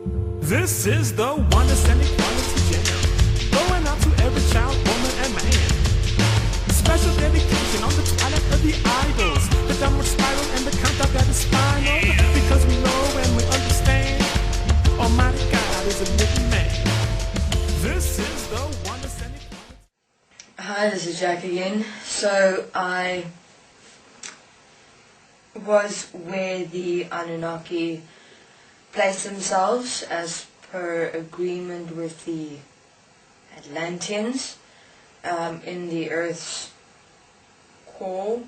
This is the one Desteni quality jam. Going out to every child, woman, and man. Special dedication on the twilight of the idols. The downward spiral and the countdown that is final. Because we know and we understand. Almighty God is a living man. This is the one Desteni quality. Hi, this is Jack again. So I was where the Anunnaki placed themselves as per agreement with the Atlanteans in the Earth's core,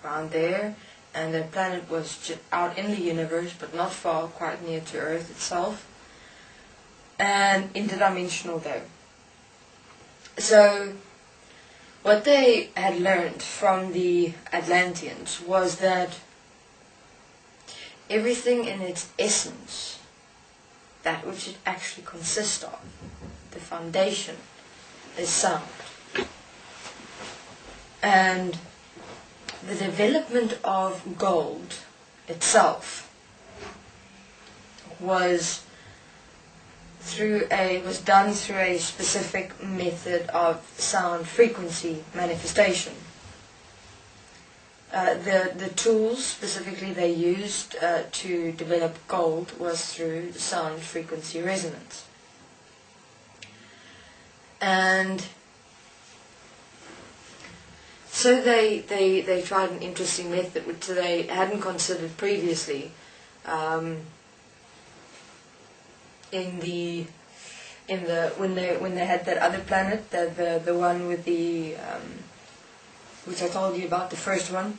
around there, and the planet was out in the universe but not far, quite near to Earth itself, and interdimensional though. So what they had learned from the Atlanteans was that everything in its essence, that which it actually consists of, the foundation, is sound. And the development of gold itself was done through a specific method of sound frequency manifestation. The tools specifically they used to develop gold was through sound frequency resonance. And so they tried an interesting method which they hadn't considered previously when they had that other planet, the one with the which I told you about, the first one.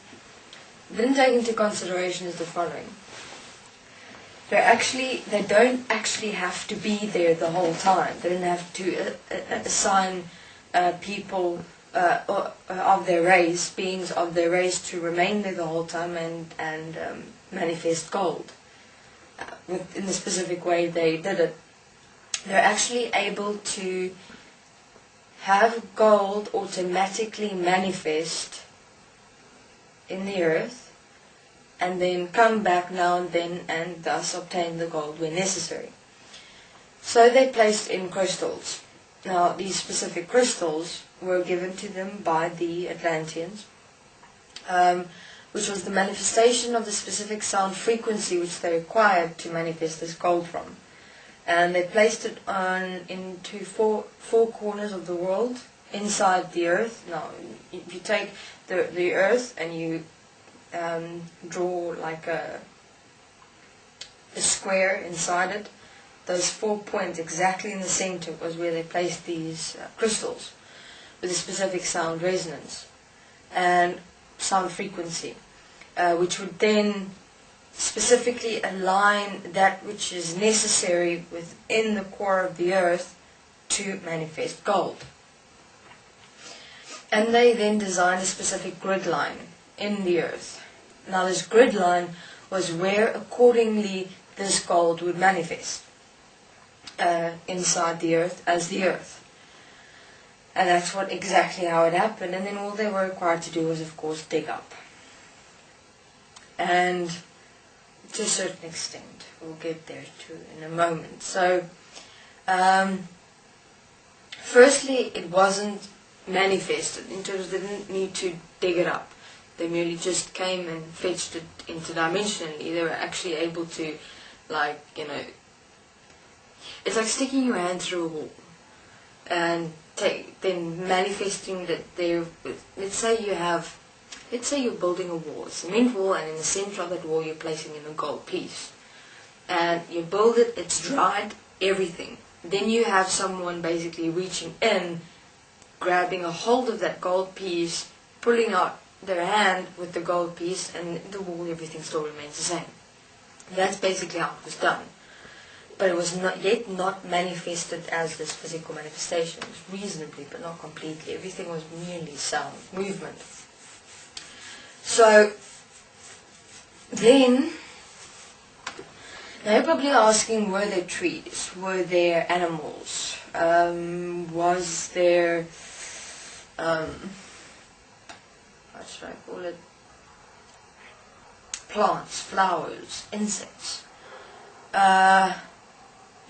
Didn't take into consideration is the following. They don't actually have to be there the whole time. They don't have to assign people of their race, beings of their race, to remain there the whole time and manifest gold. In the specific way they did it, they're actually able to have gold automatically manifest in the earth and then come back now and then and thus obtain the gold when necessary. So they placed in crystals. Now these specific crystals were given to them by the Atlanteans, which was the manifestation of the specific sound frequency which they required to manifest this gold from. And they placed it into four corners of the world inside the earth. Now, if you take the earth and you draw like a square inside it, those 4 points exactly in the center was where they placed these crystals with a specific sound resonance and sound frequency, which would then specifically align that which is necessary within the core of the earth to manifest gold. And they then designed a specific grid line in the earth. Now this grid line was where accordingly this gold would manifest inside the earth as the earth. And that's exactly how it happened. And then all they were required to do was, of course, dig up. And to a certain extent, we'll get there too in a moment. So, firstly, it wasn't manifested in terms they didn't need to dig it up. They merely just came and fetched it interdimensionally. They were actually able to, it's like sticking your hand through a wall and then manifesting that there. Let's say you're building a wall, a cement wall, and in the center of that wall you're placing in a gold piece. And you build it, it's dried, everything. Then you have someone basically reaching in, grabbing a hold of that gold piece, pulling out their hand with the gold piece, and the wall, everything still remains the same. That's basically how it was done. But it was not yet manifested as this physical manifestation. It was reasonably, but not completely. Everything was merely sound, movement. So, then, now you're probably asking, were there trees? Were there animals? Was there, what should I call it? Plants, flowers, insects.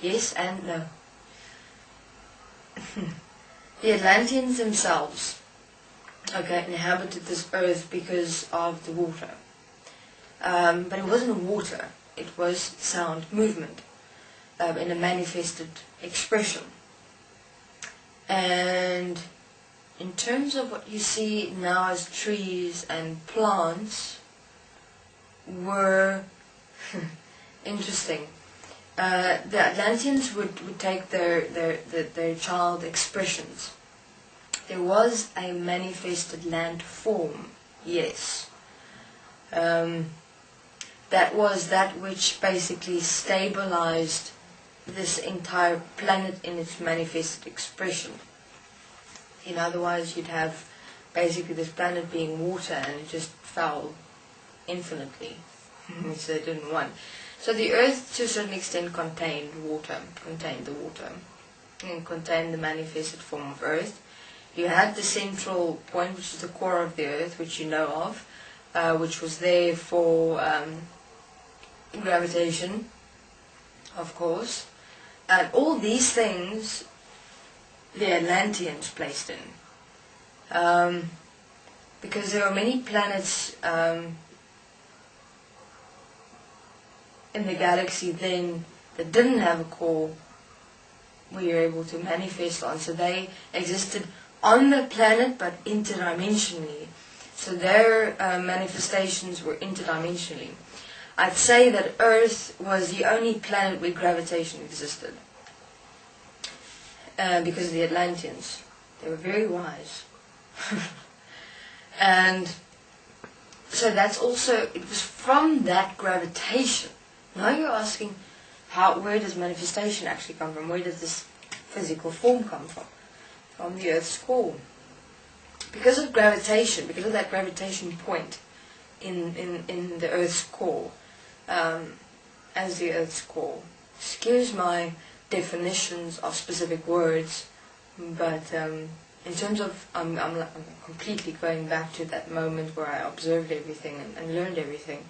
Yes and no. The Atlanteans themselves, okay, inhabited this earth because of the water. But it wasn't water, it was sound movement in a manifested expression. And in terms of what you see now as trees and plants were interesting. The Atlanteans would take their child expressions. There was a manifested land form, yes. That was that which basically stabilized this entire planet in its manifested expression. Otherwise you'd have basically this planet being water and it just fell infinitely, which they didn't want. So the earth to a certain extent contained the water, and contained the manifested form of earth. You had the central point, which is the core of the earth, which you know of, which was there for gravitation, of course. And all these things the Atlanteans placed in. Because there are many planets in the galaxy then that didn't have a core we were able to manifest on. So they existed on the planet but interdimensionally. So their manifestations were interdimensionally. I'd say that Earth was the only planet where gravitation existed. Because of the Atlanteans. They were very wise. And so that's also, it was from that gravitation. Now you're asking, where does manifestation actually come from? Where does this physical form come from? From the Earth's core. Because of gravitation, because of that gravitation point in the Earth's core, as the Earth's core. Excuse my definitions of specific words, but in terms of, I'm completely going back to that moment where I observed everything and learned everything.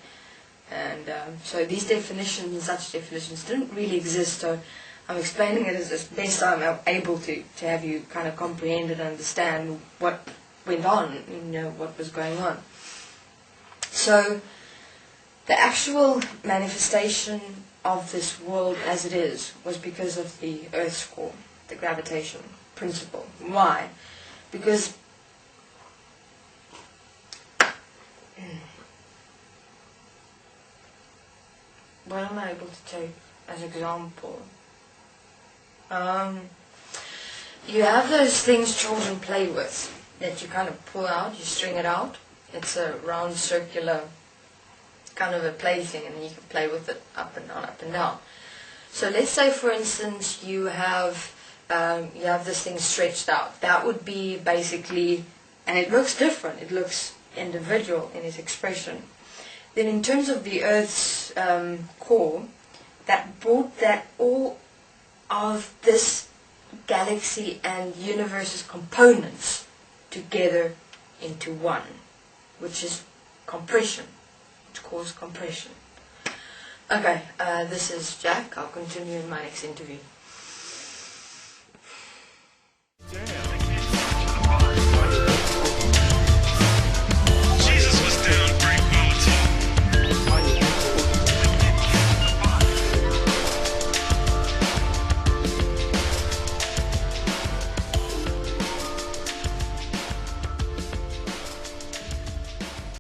And so these definitions and such definitions didn't really exist, so I'm explaining it as best I'm able to have you kind of comprehend and understand what went on, what was going on. So the actual manifestation of this world as it is was because of the Earth's core, the gravitation principle. Why? Because what am I able to take as example? You have those things children play with that you kind of pull out, you string it out. It's a round circular kind of a plaything, and then you can play with it up and down, up and down. So let's say, for instance, you have this thing stretched out. That would be basically, and it looks different. It looks individual in its expression. Then, in terms of the Earth's core, that brought that all of this galaxy and universe's components together into one, which is compression. It causes compression. Okay, this is Jack. I'll continue in my next interview.